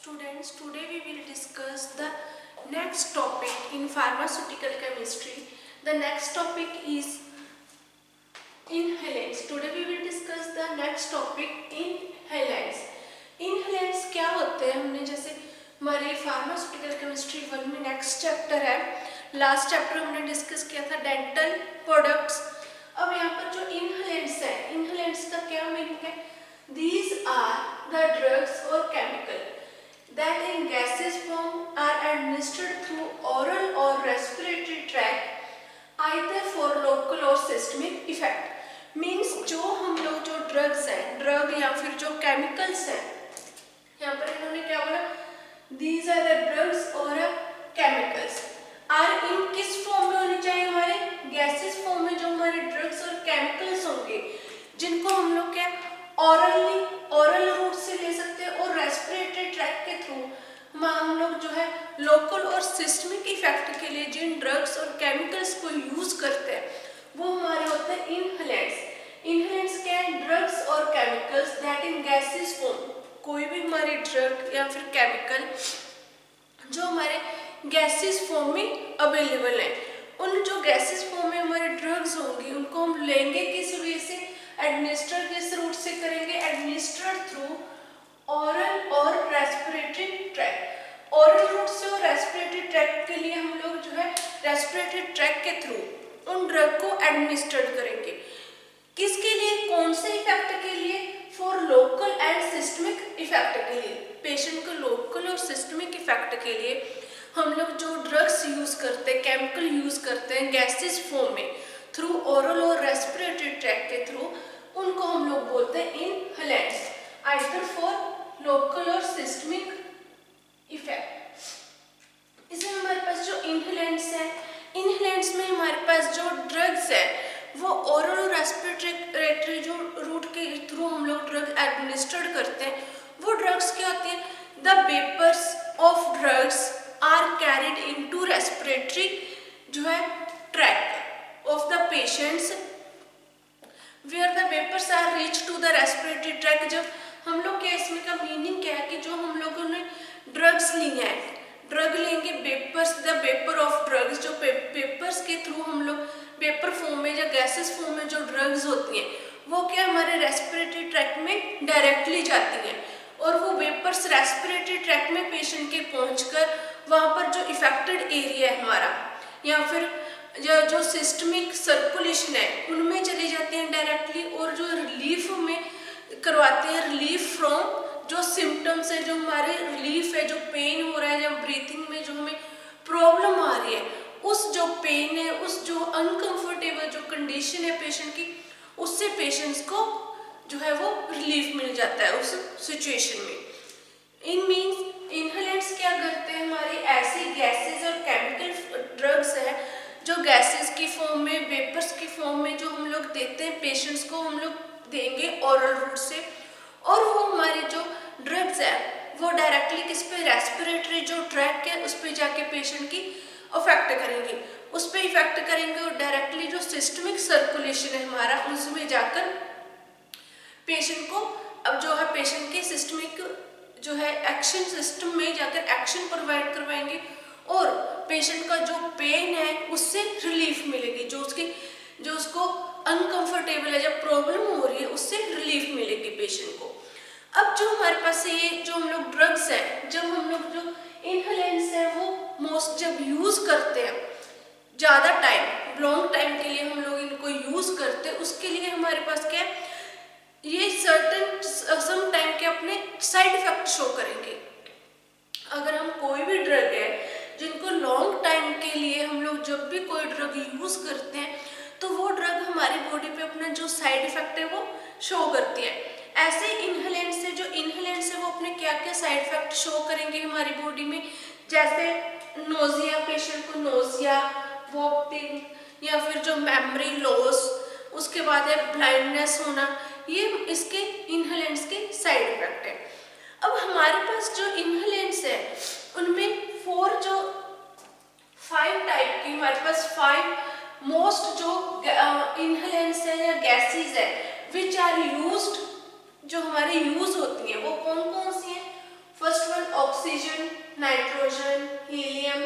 Students, today we will discuss the next topic in pharmaceutical chemistry. The next topic is inhalants. Today we will discuss the next topic inhalants. Inhalants क्या होते हैं? हमने जैसे हमारे pharmaceutical chemistry 1 में next chapter है, last chapter हमने discuss किया था डेंटल प्रोडक्ट्स। अब यहाँ पर जो इनहेलेंट्स है, इनहेलेंट्स का क्या मीनिंग है? These are the drugs or chemical that in gaseous form are administered through oral or respiratory tract either for local or systemic effect. Means जो हम लोग जो ड्रग्स हैं, ड्रग या फिर जो केमिकल्स हैं, यहाँ पर इन्होंने क्या बोला? These are the drugs or chemicals are in किस फॉर्म में होनी चाहिए? हमारे गैसेस फॉर्म में जो हमारे ड्रग्स और केमिकल्स होंगे, जिनको हम लोग क्या ओरल रूट से ले सकते हैं और रेस्पिरेटरी ट्रैक के थ्रू हम लोग जो है लोकल और सिस्टमिक इफेक्ट के लिए जिन ड्रग्स और केमिकल्स को यूज करते हैं वो हमारे होते हैं इनहेलेंट्स। इनहेलेंट्स क्या है? ड्रग्स और chemicals that in gases form, कोई भी हमारे ड्रग या फिर केमिकल जो हमारे गैसेस फॉर्म में अवेलेबल है, उन जो गैसेस फॉर्म में हमारे ड्रग्स होंगे उनको हम लेंगे किस वे से? एडमिनिस्टर किस रूट से करेंगे? एडमिनिस्टर्ड थ्रू ओरल और रेस्पिरेटरी ट्रैक्ट। ओरल रूट से और रेस्पिरेटरी ट्रैक्ट के लिए हम लोग जो है रेस्पिरेटरी ट्रैक्ट के थ्रू उन ड्रग को एडमिनिस्टर्ड करेंगे। किसके लिए? कौन से इफेक्ट के लिए? For local and systemic effect के लिए। पेशेंट को लोकल और सिस्टमिक इफेक्ट के लिए हम लोग जो ड्रग्स यूज करते हैं, केमिकल यूज करते हैं गैसेस फॉर्म में थ्रू ओरल और रेस्पिरेटरी ट्रैक्ट के थ्रू, उनको हम लोग बोलते हैं इनहेलेंट्स, आइदर फॉर लोकल और सिस्टमिक इफेक्ट। इसमें हमारे पास जो इनहेलेंट्स है, इनहेलेंट्स में हमारे पास जो ड्रग्स है वो ओरल और रेस्पिरेटरी जो रूट के थ्रू हम लोग ड्रग एडमिनिस्टर्ड करते हैं, वो ड्रग्स क्या होती हैं? The vapours of drugs are carried into respiratory जो है tract of the patients where the vapors are reached to the respiratory tract। जब हम लोग क्या इसमें का मीनिंग क्या है कि जो हम लोगों ने ड्रग्स ली हैं, ड्रग लेंगे vapours, the vapour of drugs, जो वेपर्स के थ्रू हम लोग वेपर फॉर्म में या गैसेस फॉर्म में जो ड्रग्स होती हैं वो क्या हमारे रेस्पिरेटरी ट्रैक्ट में डायरेक्टली जाती हैं और वो वेपर्स रेस्पिरेटरी ट्रैक्ट में पेशेंट के पहुंचकर वहाँ पर जो इफेक्टेड एरिया है हमारा या फिर जो सिस्टमिक सर्कुलेशन है उनमें चली जाती हैं डायरेक्टली, और जो रिलीफ में करवाते हैं, रिलीफ फ्रॉम जो सिम्टम्स है, जो हमारे रिलीफ है, जो पेन हो रहा है या ब्रीथिंग में जो हमें प्रॉब्लम आ रही है, उस जो पेन है, उस जो अनकंफर्टेबल जो कंडीशन है पेशेंट की, उससे पेशेंट्स को जो है वो रिलीफ मिल जाता है उस सिचुएशन में। इन मीन्स इनहेलेंट्स क्या करते हैं? हमारी ऐसी गैसेज और केमिकल ड्रग्स है जो गैसेस की फॉर्म में, वेपर्स की फॉर्म में जो हम लोग देते हैं पेशेंट्स को, हम लोग देंगे ओरल रूट से, और वो हमारे जो ड्रग्स है वो डायरेक्टली किस पे? रेस्पिरेटरी जो ट्रैक है उस पे जाके पेशेंट की अफेक्ट करेंगे, उस पे इफेक्ट करेंगे और डायरेक्टली जो सिस्टमिक सर्कुलेशन है हमारा उसमें जाकर पेशेंट को अब जो है पेशेंट के सिस्टमिक जो है एक्शन सिस्टम में जाकर एक्शन प्रोवाइड करवाएंगे और पेशेंट का जो पेन है उससे रिलीफ मिलेगी, जो उसको अनकंफर्टेबल है, जब प्रॉब्लम हो रही है उससे रिलीफ मिलेगी पेशेंट को। अब जो हमारे पास ये जो हम लोग ड्रग्स हैं, जब हम लोग जो इनहेलेंट्स हैं वो मोस्ट जब यूज करते हैं ज़्यादा टाइम, लॉन्ग टाइम के लिए हम लोग इनको यूज करते हैं, उसके लिए हमारे पास क्या है? ये सर्टेन सम टाइम के अपने साइड इफेक्ट शो करेंगे। अगर हम कोई भी ड्रग है जिनको लॉन्ग टाइम के लिए हम लोग जब भी कोई ड्रग यूज करते हैं तो वो ड्रग हमारी बॉडी पे अपना जो साइड इफेक्ट है वो शो करती है। ऐसे इनहेलेंट से जो इनहेलेंट्स है वो अपने क्या क्या साइड इफेक्ट शो करेंगे हमारी बॉडी में, जैसे नोजिया, पेशेंट को नोजिया, वॉमिटिंग या फिर जो मेमोरी लॉस, उसके बाद है ब्लाइंडनेस होना, ये इसके इनहेलेंट्स के साइड इफेक्ट है। अब हमारे पास जो इनहेलेंट्स है उनमें 5 टाइप की हमारे पास 5 मोस्ट जो इनहेलेंट्स है या गैसेस है विच आर यूज्ड, जो हमारे यूज होती हैं वो कौन कौन सी हैं? First one oxygen, nitrogen, helium,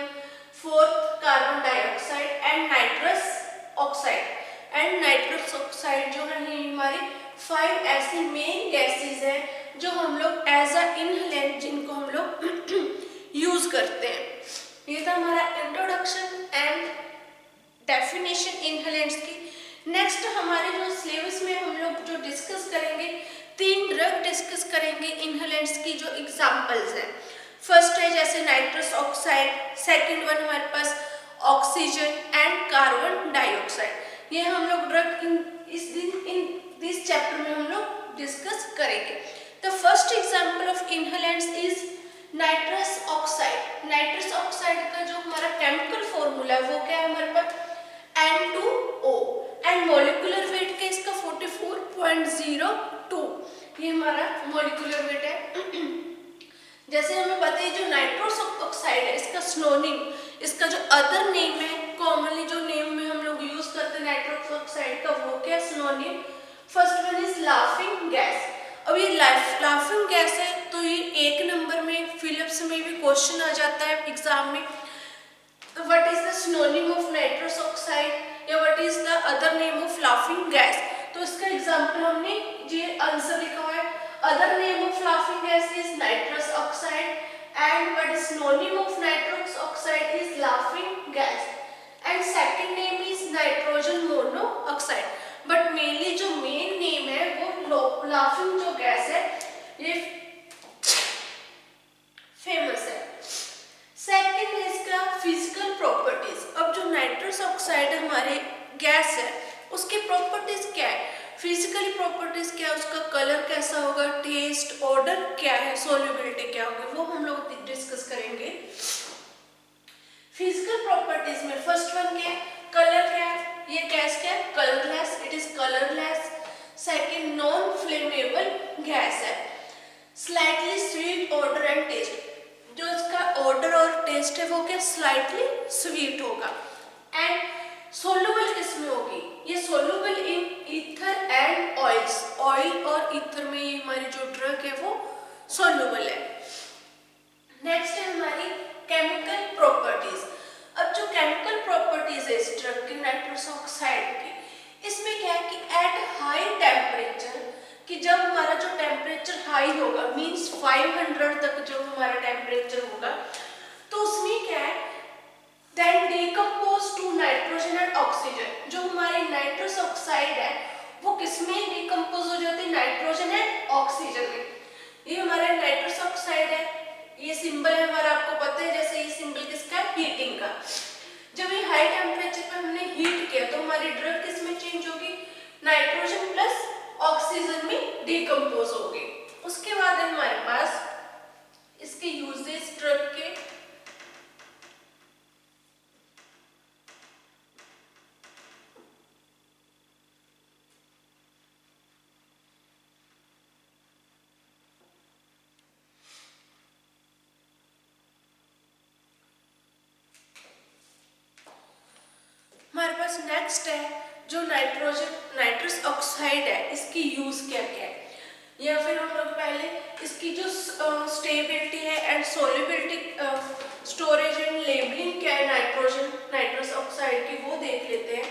fourth carbon dioxide and nitrous oxide. And nitrous oxide जो है ये हमारी 5 ऐसी मेन गैसेस हैं जो हम लोग एज अ इनहेलेंट जिनको हम लोग यूज करते हैं। ये था हमारा इंट्रोडक्शन एंड डेफिनेशन इनहेलेंट्स की। नेक्स्ट हमारे जो सिलेबस में हम लोग जो डिस्कस करेंगे, 3 ड्रग डिस्कस करेंगे इनहेलेंट्स की जो एग्जांपल्स हैं। फर्स्ट है जैसे नाइट्रस ऑक्साइड, सेकंड वन हमारे पास ऑक्सीजन एंड कार्बन डाइऑक्साइड। ये हम लोग ड्रग इन दिस चैप्टर में हम लोग डिस्कस करेंगे। The first example of inhalants is nitrous oxide. Nitrous oxide का जो हमारा केमिकल फॉर्मूला है वो क्या है हमारे पास N2O एंड मॉलिक्यूलर वेट का इसका 44.02 ये हमारा मॉलिक्यूलर वेट है। जैसे हमें पता है जो नाइट्रस ऑक्साइड है इसका सिनोनिम, इसका जो अदर नेम है, कॉमनली जो नेम में हम लोग यूज करते हैं नाइट्रस ऑक्साइड का वो क्या synonym, first one is laughing gas. अब ये लाफिंग गैस है तो ये 1 नंबर में फिलिप्स में भी क्वेश्चन आ जाता है एग्जाम में। What is the synonym of nitrous oxide या what is the other name of laughing gas. तो इसका एग्जांपल हमने ये आंसर लिखा हुआ है, other name of laughing gas is nitrous oxide and what is synonym of nitrous oxide is laughing gas and second name is nitrogen monoxide. But mainly जो main name है वो लाफिंग जो gas है ये famous है। Second है इसका physical properties. अब जो नाइट्रस ऑक्साइड हमारे गैस है उसकी प्रॉपर्टीज क्या है, फिजिकली प्रॉपर्टीज क्या है, उसका कलर कैसा होगा, टेस्ट, ऑर्डर क्या है, सोल्यूबिलिटी क्या होगी, वो हम लोग डिस्कस करेंगे। फिजिकल प्रॉपर्टीज में फर्स्ट वन क्या है, कलर क्या है, ये गैस क्या है, colourless, it is colourless. Second non flammable gas है। Slightly sweet order and taste, जो इसका ऑर्डर और टेस्ट है वो क्या स्लाइटली स्वीट होगा। एंड सोल्यूबल किसमें होगी, ये soluble in ether and oils, oil और ईथर में ये हमारी जो ड्रग है वो सोल्यूबल है। नेक्स्ट है हमारी केमिकल प्रॉपर्टीज। अब जो केमिकल प्रॉपर्टीज है इस ड्रग की नाइट्रस ऑक्साइड की, इसमें क्या है कि एट हाई टेम्परेचर, कि जब हमारा जो टेम्परेचर हाई होगा मींस 500 तक जो हमारा टेम्परेचर होगा तो उसमें क्या है then decompose to nitrogen and oxygen. जो हमारी नाइट्रस ऑक्साइड है वो किसमें डिकम्पोज हो जाती है, नाइट्रोजन एंड ऑक्सीजन में। ये हमारा नाइट्रस ऑक्साइड है, ये सिंबल है हमारा आपको पता है, जैसे ये सिंबल किसका है, हीटिंग का। जब ये हाई टेम्परेचर पर हमने हीट किया तो हमारी ड्रग किसमें चेंज होगी, नाइट्रोजन प्लस ऑक्सीजन में डिकम्पोज होगी। उसके बाद हमारे पास इसके यूजेस ड्रग के, हमारे पास नेक्स्ट है जो नाइट्रस ऑक्साइड है इसकी यूज क्या क्या है, या फिर हम लोग पहले इसकी जो स्टेबिलिटी है and solubility, storage and labelling क्या है नाइट्रस ऑक्साइड की वो देख लेते हैं।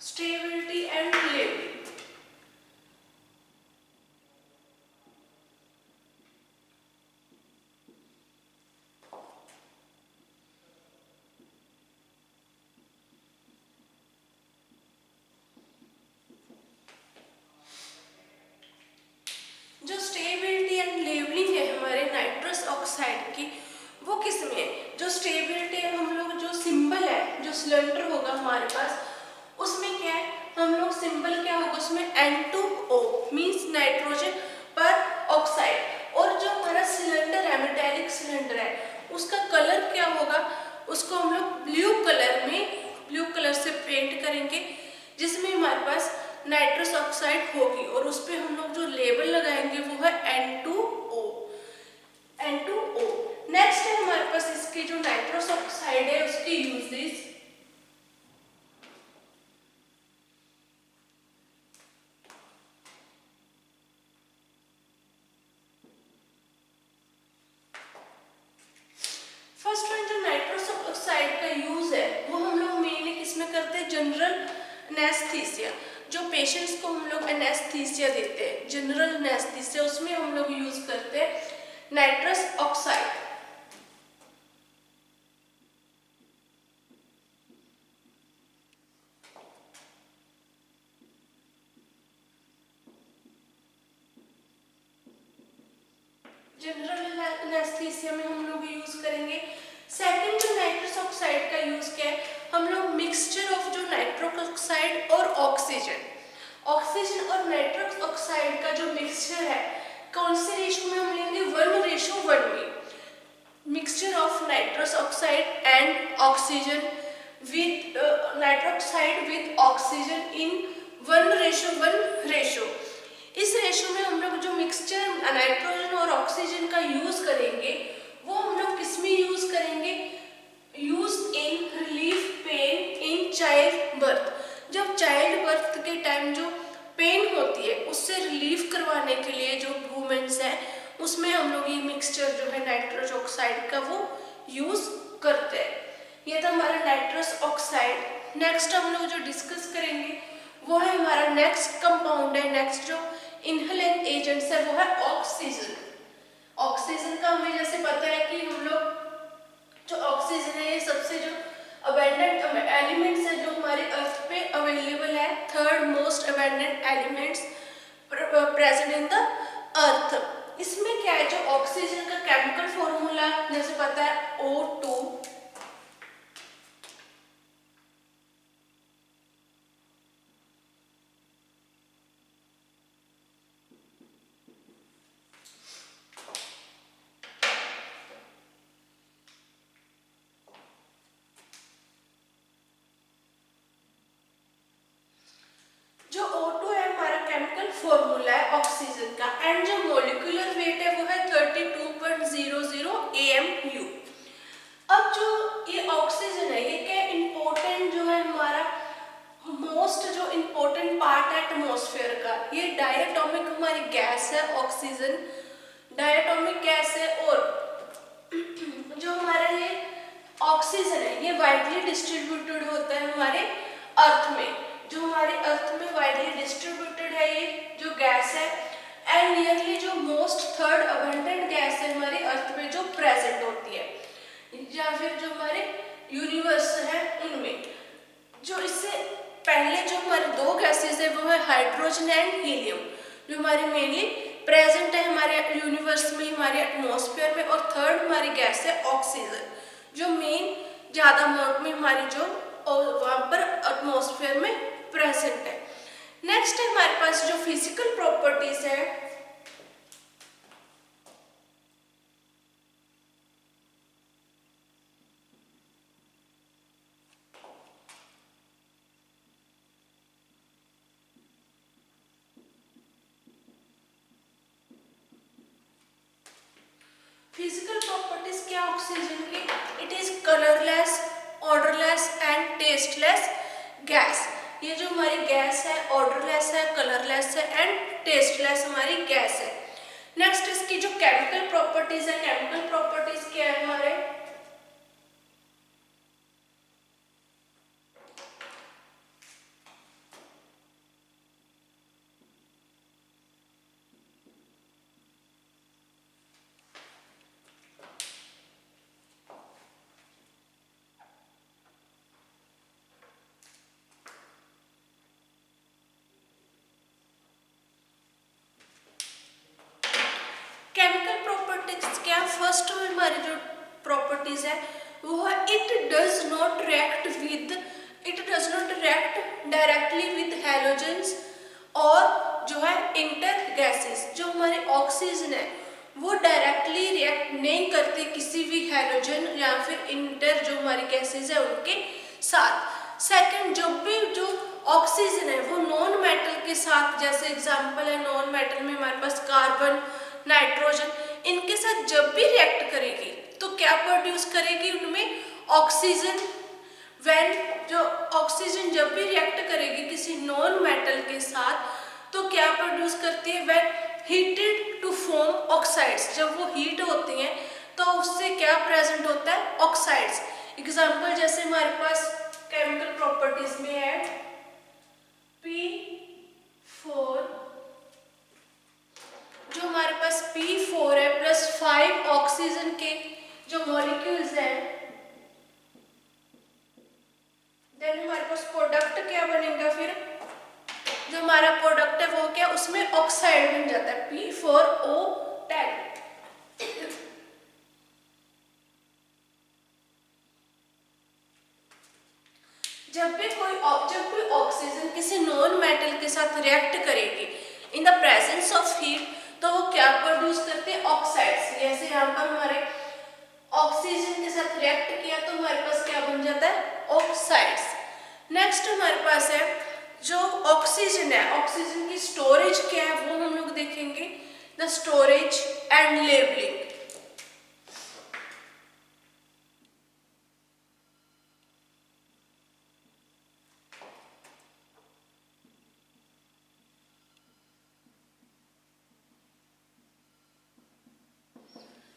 स्टेबिलिटी एंड लेबलिंग, जो स्टेबिलिटी एंड लेबलिंग है हमारे नाइट्रस ऑक्साइड की वो किसमें है, जो स्टेबिलिटी है हम लोग जो सिंबल है, जो सिलेंडर होगा हमारे पास उसमें क्या है, हम लोग सिंबल N2O मीन्स नाइट्रोजन पर ऑक्साइड। और जो हमारा सिलेंडर है, मेटेलिक सिलेंडर है, उसका कलर क्या होगा, उसको हम लोग ब्लू कलर से पेंट करेंगे, जिसमें हमारे पास नाइट्रस ऑक्साइड होगी और उस पर हम लोग जो लेबल लगाएंगे वो है N2O। नेक्स्ट है हमारे पास इसकी जो नाइट्रस ऑक्साइड है उसकी यूजेस। फर्स्ट वन जो नाइट्रस ऑक्साइड का यूज है वो हम लोग मेनली किसमें करते हैं, जनरल एनेस्थीसिया। जो पेशेंट्स को हम लोग एनेस्थीसिया देते हैं, जनरल एनेस्थीसिया, उसमें हम लोग यूज करते हैं नाइट्रस ऑक्साइड। जनरल एनेस्थीसिया में हम लोग यूज करेंगे। सेकंड जो नाइट्रस ऑक्साइड का यूज क्या है, हम लोग मिक्सचर ऑफ जो नाइट्रस ऑक्साइड और ऑक्सीजन और नाइट्रस ऑक्साइड का जो मिक्सचर है कौन से रेशो में हम लेंगे, 1:1 में। Mixture of nitrous oxide and oxygen with nitrous oxide with oxygen in 1:1 ratio. इस रेशो में हम लोग जो मिक्सचर नाइट्रोजन और ऑक्सीजन का यूज करेंगे वो हम लोग किस में यूज करेंगे, use in relief pain in child birth. जब चाइल्ड बर्थ के टाइम जो पेन होती है उससे रिलीफ करवाने के लिए जो वुमेन्स है उसमें हम लोग ये मिक्सचर जो है नाइट्रस ऑक्साइड का वो यूज करते हैं। ये था हमारा नाइट्रस ऑक्साइड। नेक्स्ट हम लोग जो डिस्कस करेंगे वो है हमारा नेक्स्ट कंपाउंड है, नेक्स्ट जो इनहेलेंट एजेंट्स है वो है ऑक्सीजन। ऑक्सीजन का हमें जैसे पता है कि हम लोग जो ऑक्सीजन है ये सबसे जो अबंडेंट एलिमेंट्स है जो हमारे अर्थ पे अवेलेबल है, third most abundant elements present in the earth. इसमें क्या है, जो ऑक्सीजन का केमिकल फॉर्मूला जैसे पता है O2, फॉर्मूला है ऑक्सीजन का, एंड जो मॉलिक्यूलर वेट है वो है 32.00 AMU। अब जो ये ऑक्सीजन है ये क्या इम्पोर्टेंट जो है हमारा मोस्ट जो इम्पोर्टेंट पार्ट है एटमॉस्फेयर का। ये डायटोमिक हमारी गैस है, ऑक्सीजन डायटोमिक गैस है। और जो हमारा ये ऑक्सीजन है ये वाइडली डिस्ट्रीब्यूटेड होता है हमारे अर्थ में। जो हमारे अर्थ में वाइडली डिस्ट्रीब्यूटेड है ये जो गैस है, एंड नियरली जो मोस्ट थर्ड अबंडेंट गैस है हमारे अर्थ पे जो प्रेजेंट होती है, या फिर जो हमारे यूनिवर्स है उनमें। जो इससे पहले जो हमारे दो गैसेस है वो है हाइड्रोजन एंड हीलियम, जो हमारे मेनली प्रेजेंट है हमारे यूनिवर्स में, हमारे एटमॉस्फेयर में। और थर्ड हमारी गैस है ऑक्सीजन, जो मेन ज़्यादा अमाउंट में हमारी जो वहाँ पर एटमॉस्फेयर में प्रेजेंट है। नेक्स्ट है हमारे पास जो फिजिकल प्रॉपर्टीज है, फिजिकल प्रॉपर्टीज क्या ऑक्सीजन की, it is colourless, odourless and tasteless gas. ये जो हमारी गैस है ऑर्डरलेस है, कलरलेस है एंड टेस्टलेस हमारी गैस है। नेक्स्ट इसकी जो केमिकल प्रॉपर्टीज है, केमिकल प्रॉपर्टीज क्या है हमारे, केमिकल प्रॉपर्टीज क्या, फर्स्ट हमारी जो प्रॉपर्टीज है वो है it does not react directly with halogens और या फिर इंटर जो हमारी गैसेज है उनके साथ। सेकंड, जब भी जो ऑक्सीजन है वो नॉन मेटल के साथ, जैसे एग्जांपल है नॉन मेटल में हमारे पास कार्बन, नाइट्रोजन, इनके साथ जब भी रिएक्ट करेगी तो क्या प्रोड्यूस करेगी उनमें ऑक्सीजन। व्हेन जो ऑक्सीजन जब भी रिएक्ट करेगी किसी नॉन मेटल के साथ तो क्या प्रोड्यूस करती है, when heated to form oxides, जब वो हीट होती हैं तो उससे क्या प्रेजेंट होता है, ऑक्साइड्स। एग्जांपल जैसे हमारे पास केमिकल प्रॉपर्टीज में है P4, जो हमारे पास P4 है प्लस 5 ऑक्सीजन के जो मॉलिक्यूल्स हैं, देन हमारे पास प्रोडक्ट क्या बनेगा, फिर जो हमारा प्रोडक्ट है वो क्या, उसमें ऑक्साइड बन जाता है P4O10। जब भी कोई ऑक्सीजन किसी नॉन मेटल के साथ रिएक्ट करेगी in the presence of heat तो वो क्या प्रोड्यूस करते हैं, ऑक्साइड्स। जैसे यहाँ पर हमारे ऑक्सीजन के साथ रिएक्ट किया तो हमारे पास क्या बन जाता है, ऑक्साइड्स। नेक्स्ट हमारे पास है जो ऑक्सीजन है, ऑक्सीजन की स्टोरेज क्या है वो हम लोग देखेंगे, द स्टोरेज एंड लेबलिंग।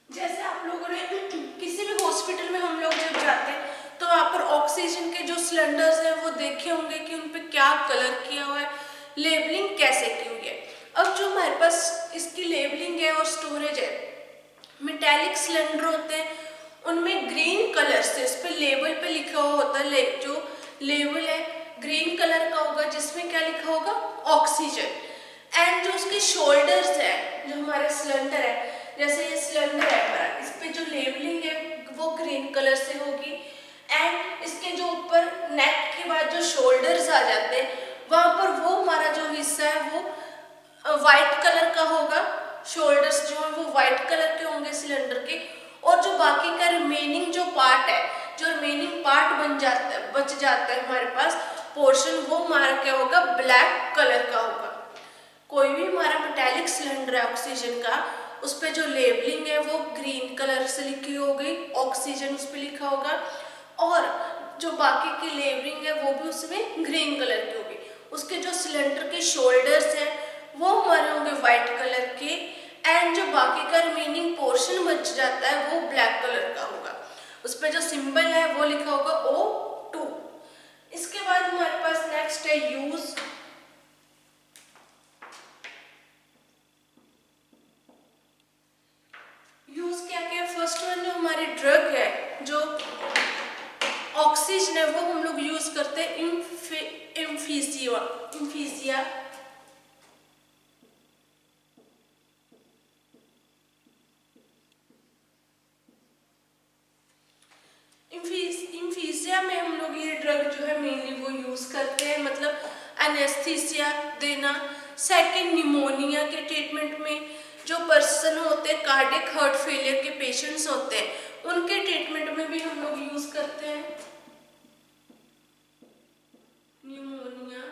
जैसे आप लोगों ने किसी भी हॉस्पिटल में हम लोग जब जाते हैं तो वहाँ पर ऑक्सीजन के जो सिलेंडर्स हैं वो देखे होंगे कि उन पे क्या कलर किया हुआ है, लेबलिंग कैसे की हुई है। अब जो हमारे पास इसकी लेबलिंग है और स्टोरेज है, मेटेलिक सिलेंडर होते हैं उनमें ग्रीन कलर से उस पर लेबल पे लिखा हुआ होता है, जो लेबल है ग्रीन कलर का होगा जिसमें क्या लिखा होगा, ऑक्सीजन। एंड जो उसके शोल्डर्स है, जो हमारे सिलेंडर है, जैसे ये सिलेंडर है हमारा, इस पे जो लेबलिंग है वो ग्रीन कलर से होगी। एंड इसके जो ऊपर नेक के बाद जो शोल्डर्स आ जाते हैं वहां पर वो हमारा जो हिस्सा है वो वाइट कलर का होगा, शोल्डर्स जो है वो वाइट कलर के होंगे सिलेंडर के। और जो बाकी का रिमेनिंग जो पार्ट है, जो रिमेनिंग पार्ट बच जाता है हमारे पास पोर्शन, वो हमारा क्या होगा, ब्लैक कलर का होगा। कोई भी हमारा मेटेलिक सिलेंडर है ऑक्सीजन का, उस पर जो लेबलिंग है वो ग्रीन कलर से लिखी होगी, ऑक्सीजन उस पर लिखा होगा, और जो बाकी की लेबलिंग है वो भी उसमें ग्रीन कलर की होगी। उसके जो सिलेंडर के शोल्डर्स हैं वो हमारे होंगे वाइट कलर के, एंड जो बाकी का रिमेनिंग पोर्शन बच जाता है वो ब्लैक कलर का होगा। उस पर जो सिंबल है वो लिखा होगा O2। इसके बाद हमारे पास नेक्स्ट है यूज। यूज क्या क्या, फर्स्ट वन जो हमारी ड्रग है, जो ऑक्सीजन है वो हम लोग यूज करते हैं इम्फीसिया। इम्फीसिया में हम लोग ये ड्रग जो है मेनली वो यूज करते हैं, मतलब एनेस्थीसिया देना। सेकंड, निमोनिया के ट्रीटमेंट में जो पर्सन होते हैं कार्डियक हार्ट फेलियर के पेशेंट्स होते हैं उनके ट्रीटमेंट में भी हम लोग यूज करते हैं निमोनिया,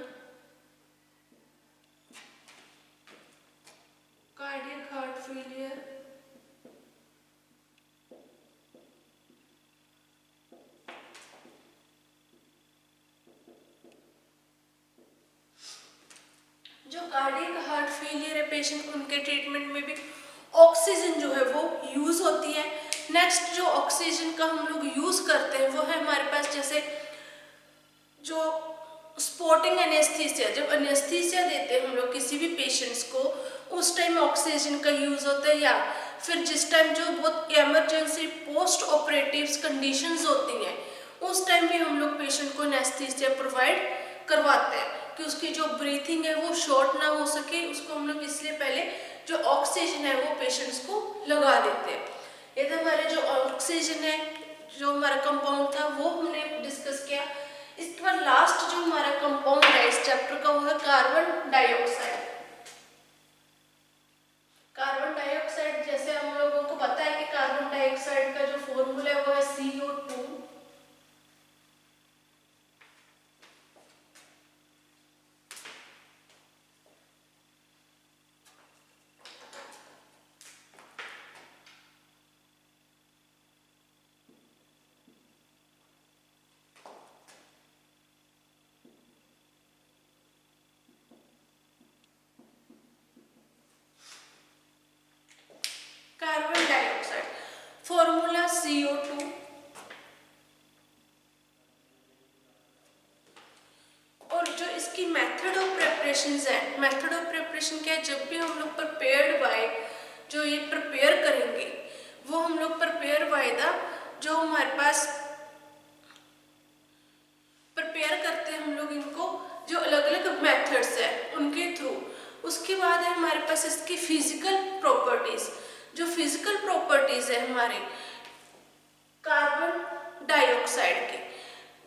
कार्डियक हार्ट फेलियर। जो कार्डियक हार्ट फेलियर है पेशेंट, उनके ट्रीटमेंट में भी ऑक्सीजन जो है वो यूज होती है। नेक्स्ट जो ऑक्सीजन का हम लोग यूज करते हैं वो है हमारे पास जैसे जो स्पोर्टिंग एनेस्थीसिया, जब एनेस्थीसिया देते हैं हम लोग किसी भी पेशेंट्स को उस टाइम ऑक्सीजन का यूज होता है, या फिर जिस टाइम जो बहुत इमरजेंसी पोस्ट ऑपरेटिव कंडीशंस होती हैं उस टाइम भी हम लोग पेशेंट को एनेस्थीसिया प्रोवाइड करवाते हैं कि उसकी जो ब्रीथिंग है वो शॉर्ट ना हो सके, उसको हम लोग इसलिए पहले जो ऑक्सीजन है वो पेशेंट्स को लगा देते हैं। ये तो हमारे जो ऑक्सीजन है, जो हमारा कंपाउंड था वो हमने डिस्कस किया। इसके बाद लास्ट जो हमारा कंपाउंड है इस चैप्टर का वो है कार्बन डाइऑक्साइड। कार्बन डाइऑक्साइड, जैसे हम लोगों को पता है कि कार्बन डाइऑक्साइड का जो फॉर्मूला है वो है इसकी मेथड ऑफ प्रिपरेशन है, मेथड ऑफ प्रिपरेशन क्या है, जब भी हम लोग प्रिपेयर्ड बाय जो ये प्रिपेयर करेंगे वो हम लोग प्रिपेयर बाय द जो हमारे पास प्रिपेयर करते हैं हम लोग इनको जो अलग अलग मेथड्स है उनके थ्रू। उसके बाद है हमारे पास इसकी फिजिकल प्रॉपर्टीज, जो फिजिकल प्रॉपर्टीज है हमारे कार्बन डाइऑक्साइड की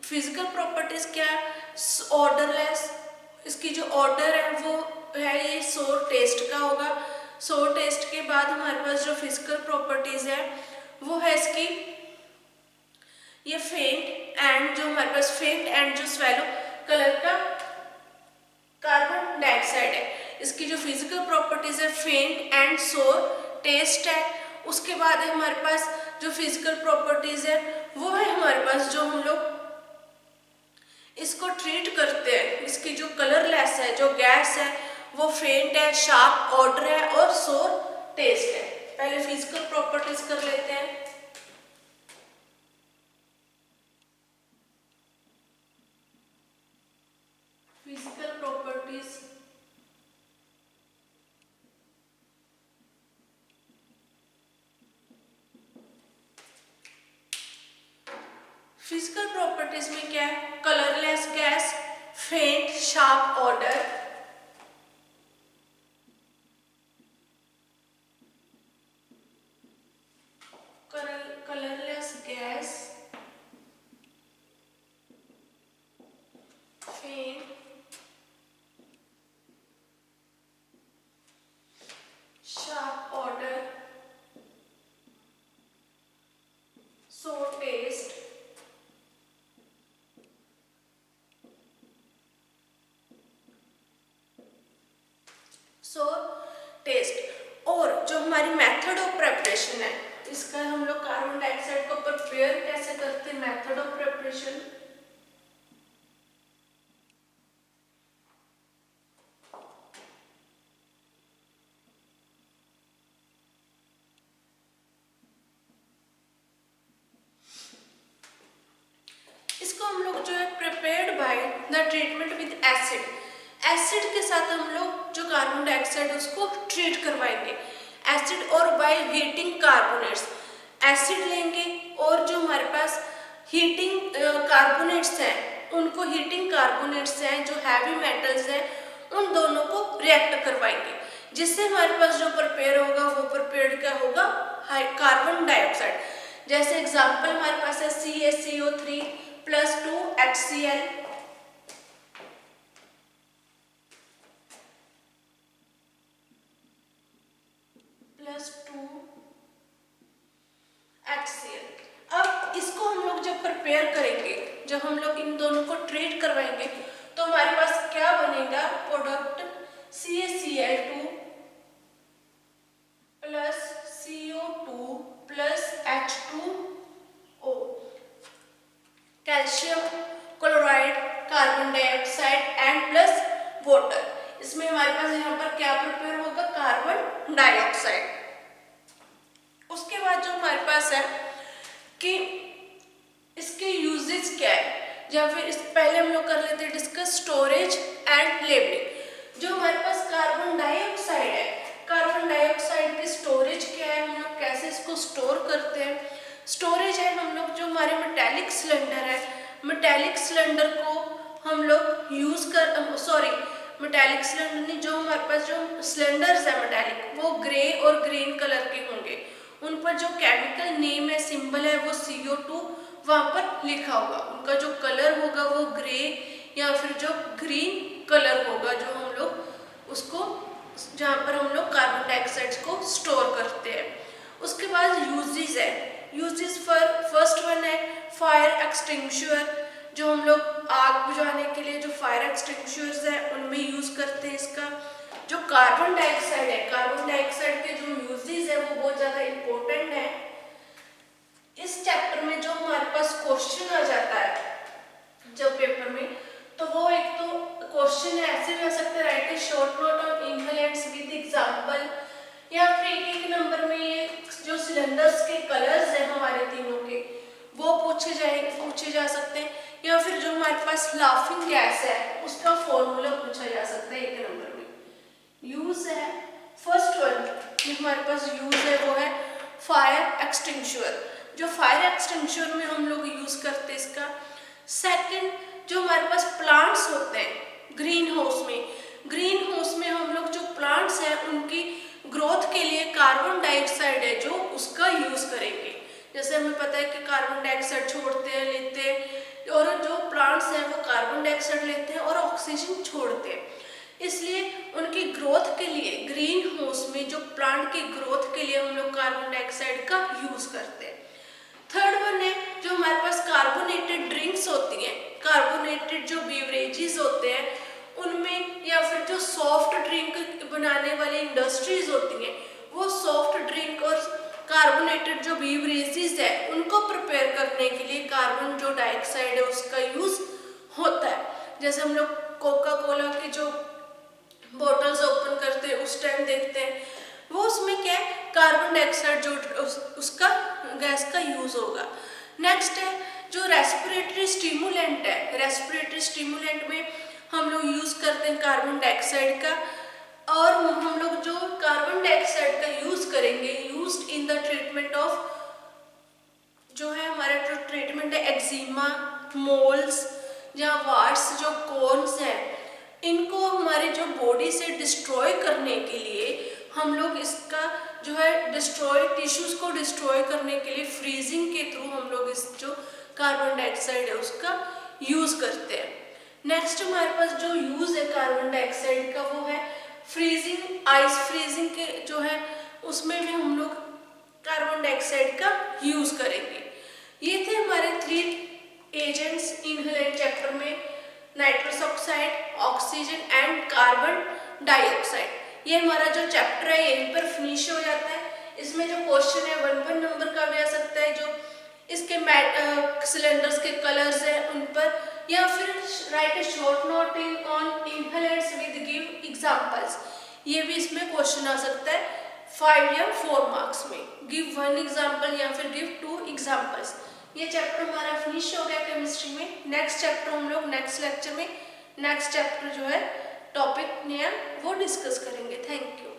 फिजिकल प्रॉपर्टीज क्या है, ऑर्डरलेस, इसकी जो ऑर्डर है वो है ये सोर टेस्ट का होगा। सोर टेस्ट के बाद हमारे पास जो फिजिकल प्रॉपर्टीज है वो है इसकी ये फेंट एंड जो हमारे पास फेंट एंड जो स्वेलो कलर का कार्बन डाइऑक्साइड है, इसकी जो फिजिकल प्रॉपर्टीज है फेंट एंड सोर टेस्ट है। उसके बाद है हमारे पास जो फिजिकल प्रॉपर्टीज है वो है हमारे पास जो हम लोग इसको ट्रीट करते हैं, इसकी जो कलरलेस है जो गैस है वो फेंट है, शार्प ऑर्डर है और सोर टेस्ट है। पहले फिजिकल प्रॉपर्टीज कर लेते हैं। फिजिकल प्रॉपर्टीज फिजिकल प्रॉपर्टीज में क्या है, कलरलेस गैस, फेंट, शार्प ऑर्डर, कलरलेस गैस, फेंट, शार्प ऑर्डर, सोर टेस्ट, सोर टेस्ट। और जो हमारी मेथड ऑफ प्रिपरेशन है इसका हम लोग कार्बन डाइऑक्साइड को प्रिपेयर कैसे करते हैं, मेथड ऑफ प्रिपरेशन इसको हम लोग जो है prepared by the treatment with acid, acid के साथ हम लोग जो कार्बन डाइऑक्साइड उसको ट्रीट करवाएंगे एसिड और बाय हीटिंग कार्बोनेट्स, एसिड लेंगे और जो हमारे पास हीटिंग कार्बोनेट्स हैं उनको हीटिंग कार्बोनेट्स हैं जो हैवी मेटल्स हैं उन दोनों को रिएक्ट करवाएंगे, जिससे हमारे पास जो प्रिपेयर होगा वो प्रिपेयर्ड क्या होगा, कार्बन डाइऑक्साइड। जैसे एग्जांपल हमारे पास है CaCO3 + 2HCl + 2HCl। अब इसको हम लोग जब प्रिपेयर करेंगे, जब हम लोग इन दोनों को ट्रीट करवाएंगे तो हमारे पास क्या बनेगा product, CaCl2 + CO2 + H2O, calcium chloride, carbon dioxide and plus water. इसमें हमारे पास यहाँ पर क्या प्रिपेयर होगा, कार्बन डाइऑक्साइड। उसके बाद जो हमारे पास है कि इसके यूजेस क्या है, या फिर इस पहले हम लोग कर लेते हैं डिस्कस स्टोरेज एंड लेबलिंग। जो हमारे पास कार्बन डाइऑक्साइड है, कार्बन डाइऑक्साइड की स्टोरेज क्या है, हम लोग कैसे इसको स्टोर करते हैं। स्टोरेज है हम लोग जो हमारे मेटेलिक सिलेंडर है, मेटेलिक सिलेंडर को हम लोग मेटेलिक सिलेंडर नहीं, जो हमारे पास जो सिलेंडर्स है मेटेलिक वो ग्रे और ग्रीन कलर के होंगे, उन पर जो केमिकल नेम है सिंबल है वो CO2 वहाँ पर लिखा होगा, उनका जो कलर होगा वो ग्रे या फिर जो ग्रीन कलर होगा, जो हम लोग उसको जहाँ पर हम लोग कार्बन डाइऑक्साइड को स्टोर करते हैं। उसके बाद यूजेस है, यूजेस फर्स्ट वन है फायर एक्सटिंग्विशर, जो हम लोग आग बुझाने के लिए जो फायर एक्सटिंग्विशर्स है उनमें यूज करते हैं इसका। जो कार्बन डाइऑक्साइड है, कार्बन डाइऑक्साइड के जो यूजेस है वो बहुत ज़्यादा इम्पोर्टेंट है। इस चैप्टर में जो हमारे पास क्वेश्चन आ जाता है जब पेपर में, तो वो एक तो क्वेश्चन ऐसे भी हो सकता है, right A short note on inhalants with example, या फिर एक नंबर में ये जो सिलेंडर्स के कलर्स हैं हमारे तीनों के वो पूछे जा सकते हैं, या फिर जो हमारे पास लाफिंग गैस है उसका फॉर्मूला पूछा जा सकता है 1 नंबर में। यूज है फर्स्ट वन जो हमारे पास यूज है वो है फायर एक्सटिंग्विशर, जो फायर एक्सटिंग्विशर में हम लोग यूज करते हैं इसका। सेकंड जो हमारे पास प्लांट्स होते हैं ग्रीन हाउस में हम लोग जो प्लांट्स हैं उनकी ग्रोथ के लिए कार्बन डाइऑक्साइड है जो उसका यूज करेंगे। जैसे हमें पता है कि कार्बन डाइऑक्साइड छोड़ते हैं लेते हैं, और जो प्लांट्स हैं वो कार्बन डाइऑक्साइड लेते हैं और ऑक्सीजन छोड़ते हैं, इसलिए उनकी ग्रोथ के लिए ग्रीन हाउस में जो प्लांट की ग्रोथ के लिए हम लोग कार्बन डाइऑक्साइड का यूज करते हैं। थर्ड वन है जो हमारे पास कार्बोनेटेड ड्रिंक्स होती हैं, कार्बोनेटेड जो बेवरेजेस होते हैं उनमें, या फिर जो सॉफ्ट ड्रिंक बनाने वाली इंडस्ट्रीज होती हैं वो सॉफ्ट ड्रिंक और कार्बोनेटेड जो बेवरेजेस है उनको प्रिपेयर करने के लिए कार्बन जो डाइऑक्साइड है उसका यूज होता है। जैसे हम लोग कोका कोला की जो बॉटल्स ओपन करते हैं उस टाइम देखते हैं वो उसमें क्या है कार्बन डाइऑक्साइड जो उसका गैस का यूज होगा। नेक्स्ट है जो रेस्पिरेटरी स्टिमुलेंट है, रेस्पिरेटरी स्टिमुलेंट में हम लोग यूज करते हैं कार्बन डाइऑक्साइड का, और हम लोग जो कार्बन डाइऑक्साइड का यूज करेंगे used in the treatment of जो है हमारा जो ट्रीटमेंट है एक्जिमा, मोल्स या वार्ड्स जो कॉर्न्स हैं इनको हमारे जो बॉडी से डिस्ट्रॉय करने के लिए हम लोग इसका जो है डिस्ट्रॉय टिश्यूज को डिस्ट्रॉय करने के लिए फ्रीजिंग के थ्रू हम लोग इस जो कार्बन डाइऑक्साइड है उसका यूज करते हैं। नेक्स्ट हमारे पास जो यूज है कार्बन डाइऑक्साइड का वो है फ्रीजिंग, आइस फ्रीजिंग के जो है उसमें भी हम लोग कार्बन डाइऑक्साइड का यूज करेंगे। ये थे हमारे 3 एजेंट्स इनहेलेंट चैप्टर में, nitrous oxide, oxygen and carbon dioxide. ये हमारा जो चैप्टर है यहीं पर फिनिश हो जाता है। इसमें जो क्वेश्चन है 1 नंबर का भी आ सकता है, जो इसके सिलेंडर्स के कलर्स हैं उन पर, या फिर right A short note on inhalants with give examples, ये भी इसमें क्वेश्चन आ सकता है 5 या 4 मार्क्स में। गिव 1 एग्जांपल या फिर गिव 2 एग्जांपल्स। ये चैप्टर हमारा फिनिश हो गया केमिस्ट्री में। नेक्स्ट चैप्टर हम लोग नेक्स्ट लेक्चर में नेक्स्ट चैप्टर जो है टॉपिक नया वो डिस्कस करेंगे। Thank you.